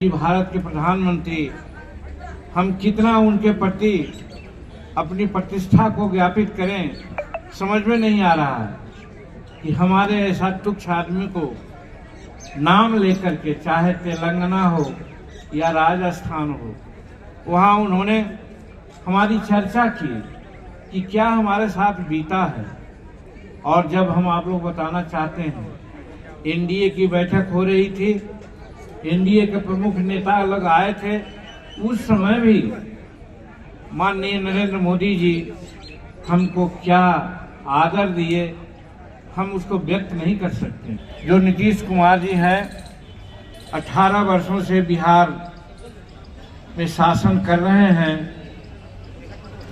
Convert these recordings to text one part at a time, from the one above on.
भारत के प्रधानमंत्री हम कितना उनके प्रति अपनी प्रतिष्ठा को ज्ञापित करें, समझ में नहीं आ रहा है कि हमारे ऐसा तुच्छ आदमी को नाम लेकर के, चाहे तेलंगाना हो या राजस्थान हो, वहाँ उन्होंने हमारी चर्चा की कि क्या हमारे साथ बीता है। और जब हम आप लोग बताना चाहते हैं, एनडीए की बैठक हो रही थी, एनडीए के प्रमुख नेता लोग आए थे, उस समय भी माननीय नरेंद्र मोदी जी हमको क्या आदर दिए, हम उसको व्यक्त नहीं कर सकते। जो नीतीश कुमार जी हैं, 18 वर्षों से बिहार में शासन कर रहे हैं,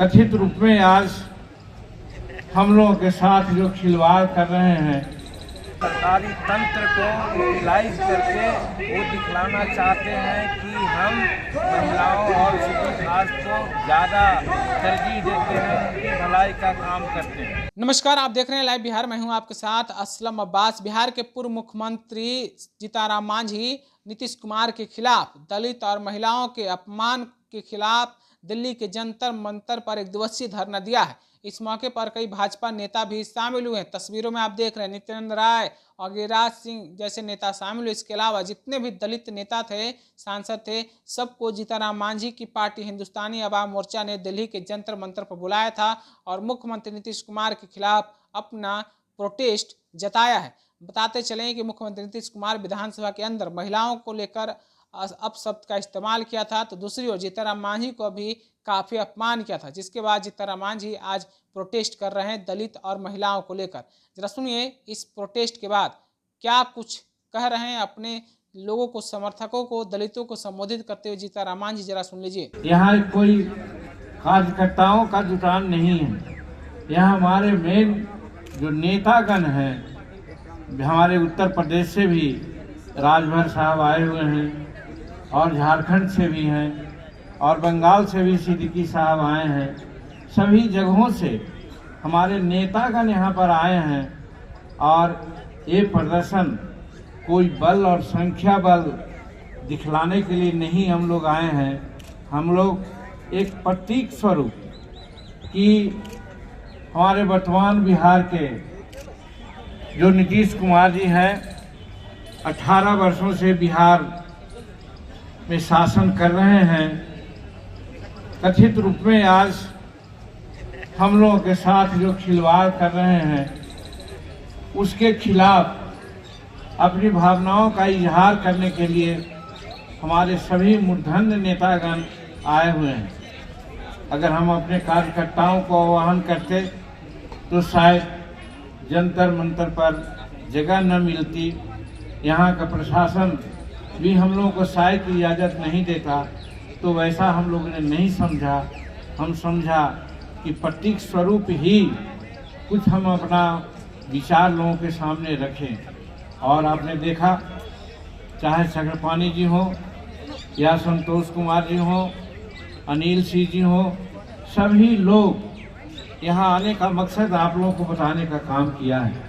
कथित रूप में आज हम लोगों के साथ जो खिलवाड़ कर रहे हैं, सरकारी तंत्र को यूटिलाइज करके वो दिखलाना चाहते हैं कि हम महिलाओं और शिशु स्वास्थ्य को ज़्यादा तरजीह देते हैं, उनकी भलाई का काम करते हैं। नमस्कार, आप देख रहे हैं लाइव बिहार। मैं हूं आपके साथ असलम अब्बास। बिहार के पूर्व मुख्यमंत्री जीतनराम मांझी नीतीश कुमार के खिलाफ दलित और महिलाओं के अपमान के खिलाफ दिल्ली के जंतर मंतर पर एक दिवसीय धरना दिया है। इस मौके पर कई भाजपा नेता भी शामिल हुए हैं। तस्वीरों में आप देख रहे हैं नित्यानंद राय और गिरिराज सिंह जैसे नेता शामिल हुए। इसके अलावा जितने भी दलित नेता थे, सांसद थे, सबको जीतनराम मांझी की पार्टी हिंदुस्तानी अवाम मोर्चा ने दिल्ली के जंतर मंतर पर बुलाया था और मुख्यमंत्री नीतीश कुमार के खिलाफ अपना प्रोटेस्ट जताया है। बताते चलें कि मुख्यमंत्री नीतीश कुमार विधानसभा के अंदर महिलाओं को लेकर अपशब्द का इस्तेमाल किया था, तो दूसरी ओर जीतनराम मांझी को भी काफ़ी अपमान किया था, जिसके बाद जीतनराम मांझी आज प्रोटेस्ट कर रहे हैं दलित और महिलाओं को लेकर। जरा सुनिए इस प्रोटेस्ट के बाद क्या कुछ कह रहे हैं अपने लोगों को, समर्थकों को, दलितों को संबोधित करते हुए जीतनराम मांझी। जरा सुन लीजिए। यहाँ कोई कार्यकर्ताओं का जुटान नहीं है, यहाँ हमारे मेन जो नेतागण हैं, हमारे उत्तर प्रदेश से भी राजभर साहब आए हुए हैं और झारखंड से भी हैं और बंगाल से भी सिद्दीकी साहब आए हैं। सभी जगहों से हमारे नेतागण यहाँ पर आए हैं और ये प्रदर्शन कोई बल और संख्या बल दिखलाने के लिए नहीं हम लोग आए हैं। हम लोग एक प्रतीक स्वरूप कि हमारे वर्तमान बिहार के जो नीतीश कुमार जी हैं, 18 वर्षों से बिहार में शासन कर रहे हैं, कथित रूप में आज हम लोगों के साथ जो खिलवाड़ कर रहे हैं, उसके खिलाफ अपनी भावनाओं का इजहार करने के लिए हमारे सभी मूर्धन्य नेतागण आए हुए हैं। अगर हम अपने कार्यकर्ताओं को आह्वान करते तो शायद जंतर मंतर पर जगह न मिलती, यहाँ का प्रशासन भी हम लोगों को शायद की इजाज़त नहीं देता, तो वैसा हम लोगों ने नहीं समझा। हम समझा कि प्रतीक स्वरूप ही कुछ हम अपना विचार लोगों के सामने रखें। और आपने देखा, चाहे चक्रपाणी जी हो या संतोष कुमार जी हो, अनिल सिंह जी हो, सभी लोग यहाँ आने का मकसद आप लोगों को बताने का काम किया है।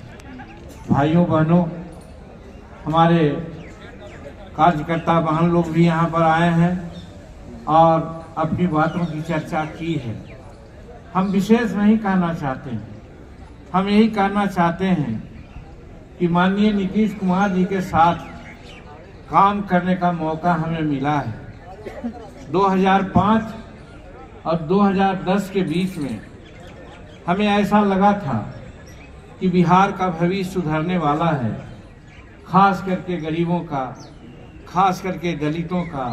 भाइयों बहनों, हमारे कार्यकर्ता बहन लोग भी यहाँ पर आए हैं और अपनी बातों की चर्चा की है। हम विशेष नहीं कहना चाहते हैं, हम यही कहना चाहते हैं कि माननीय नीतीश कुमार जी के साथ काम करने का मौका हमें मिला है। 2005 और 2010 के बीच में हमें ऐसा लगा था कि बिहार का भविष्य सुधरने वाला है, खास करके गरीबों का, खास करके दलितों का,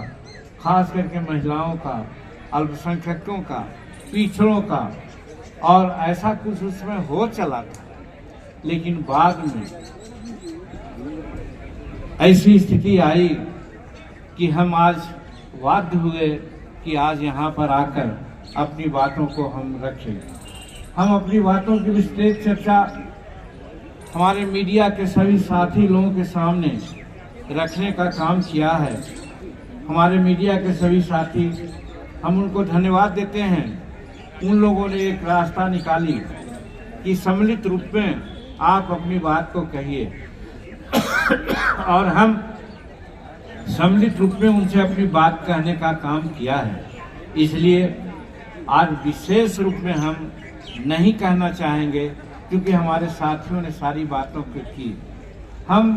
खास करके महिलाओं का, अल्पसंख्यकों का, पिछड़ों का, और ऐसा कुछ उसमें हो चला था। लेकिन बाद में ऐसी स्थिति आई कि हम आज बाध्य हुए कि आज यहाँ पर आकर अपनी बातों को हम रखें। हम अपनी बातों की विस्तृत चर्चा हमारे मीडिया के सभी साथी लोगों के सामने रखने का काम किया है। हमारे मीडिया के सभी साथी, हम उनको धन्यवाद देते हैं। उन लोगों ने एक रास्ता निकाली कि सम्मिलित रूप में आप अपनी बात को कहिए और हम सम्मिलित रूप में उनसे अपनी बात कहने का काम किया है। इसलिए आज विशेष रूप में हम नहीं कहना चाहेंगे, क्योंकि हमारे साथियों ने सारी बातों को की। हम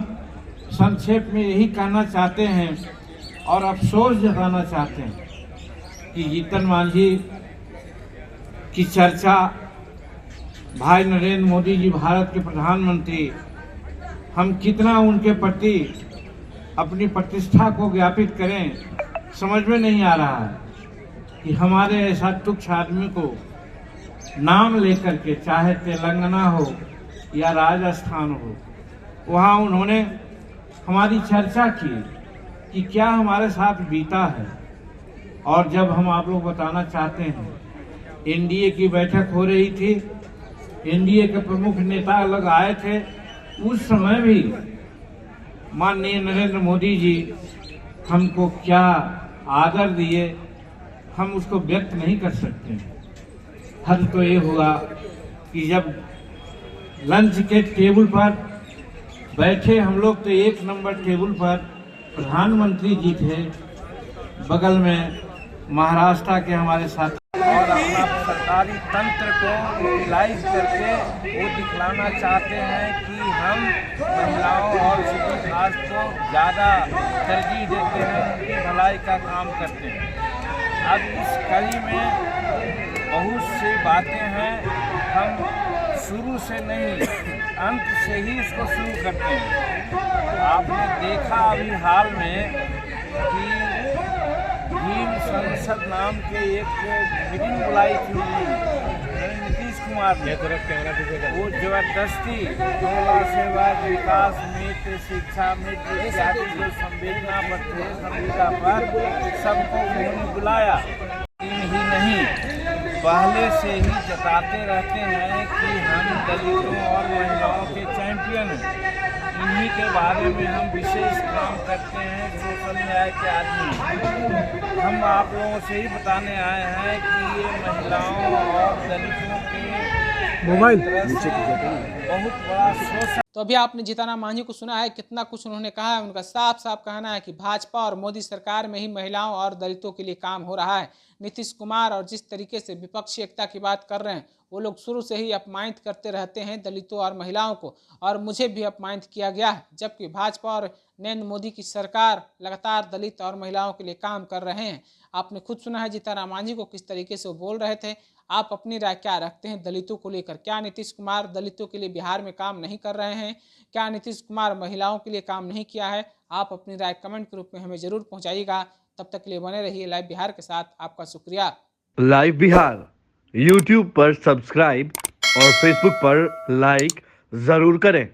संक्षेप में यही कहना चाहते हैं और अफसोस जताना चाहते हैं कि जीतन मांझी की चर्चा भाई नरेंद्र मोदी जी, भारत के प्रधानमंत्री, हम कितना उनके प्रति अपनी प्रतिष्ठा को ज्ञापित करें, समझ में नहीं आ रहा है कि हमारे ऐसा तुच्छ आदमी को नाम लेकर के, चाहे तेलंगाना हो या राजस्थान हो, वहाँ उन्होंने हमारी चर्चा की कि क्या हमारे साथ बीता है। और जब हम आप लोग बताना चाहते हैं, एनडीए की बैठक हो रही थी, एनडीए के प्रमुख नेता लोग आए थे, उस समय भी माननीय नरेंद्र मोदी जी हमको क्या आदर दिए, हम उसको व्यक्त नहीं कर सकते। हद तो ये हुआ कि जब लंच के टेबल पर बैठे हम लोग, तो एक नंबर टेबल पर प्रधानमंत्री जी थे, बगल में महाराष्ट्र के हमारे साथ, और अपना सरकारी तंत्र को यूटिलाइज करके वो दिखलाना चाहते हैं कि हम महिलाओं और शिशु खास को ज़्यादा तरजीह देते हैं, उनकी भलाई का काम करते हैं। अब इस कड़ी में बहुत सी बातें हैं, हम शुरू से नहीं अंत से ही इसको शुरू करते हैं। आपने देखा अभी हाल में कि भीम संसद नाम के एक मीटिंग बुलाई थी नीतीश कुमार ने, वो जबरदस्ती 2 लाख सेवा विकास मित्र, शिक्षा मित्र इत्यादि जो संवेदना पर थे, संविदा पर सबको उन्होंने बुलाया। ही नहीं, पहले से ही जताते रहते हैं कि हम दलितों और महिलाओं के चैंपियन हैं, इन्हीं के बारे में हम विशेष काम करते हैं, सोशल न्याय के आदमी। हम आप लोगों से ही बताने आए हैं कि ये महिलाओं और दलितों के मोबाइल बहुत बड़ा शोषण। तो अभी आपने जीतन मांझी को सुना है, कितना कुछ उन्होंने कहा है। उनका साफ साफ कहना है कि भाजपा और मोदी सरकार में ही महिलाओं और दलितों के लिए काम हो रहा है। नीतीश कुमार और जिस तरीके से विपक्षी एकता की बात कर रहे हैं, वो लोग शुरू से ही अपमानित करते रहते हैं दलितों और महिलाओं को, और मुझे भी अपमानित किया गया है। जबकि भाजपा और नरेंद्र मोदी की सरकार लगातार दलित और महिलाओं के लिए काम कर रहे हैं। आपने खुद सुना है जीतन मांझी को किस तरीके से वो बोल रहे थे। आप अपनी राय क्या रखते हैं दलितों को लेकर? क्या नीतीश कुमार दलितों के लिए बिहार में काम नहीं कर रहे हैं? क्या नीतीश कुमार महिलाओं के लिए काम नहीं किया है? आप अपनी राय कमेंट के रूप में हमें जरूर पहुंचाइएगा। तब तक के लिए बने रहिए लाइव बिहार के साथ। आपका शुक्रिया। लाइव बिहार यूट्यूब पर सब्सक्राइब और फेसबुक पर लाइक जरूर करें।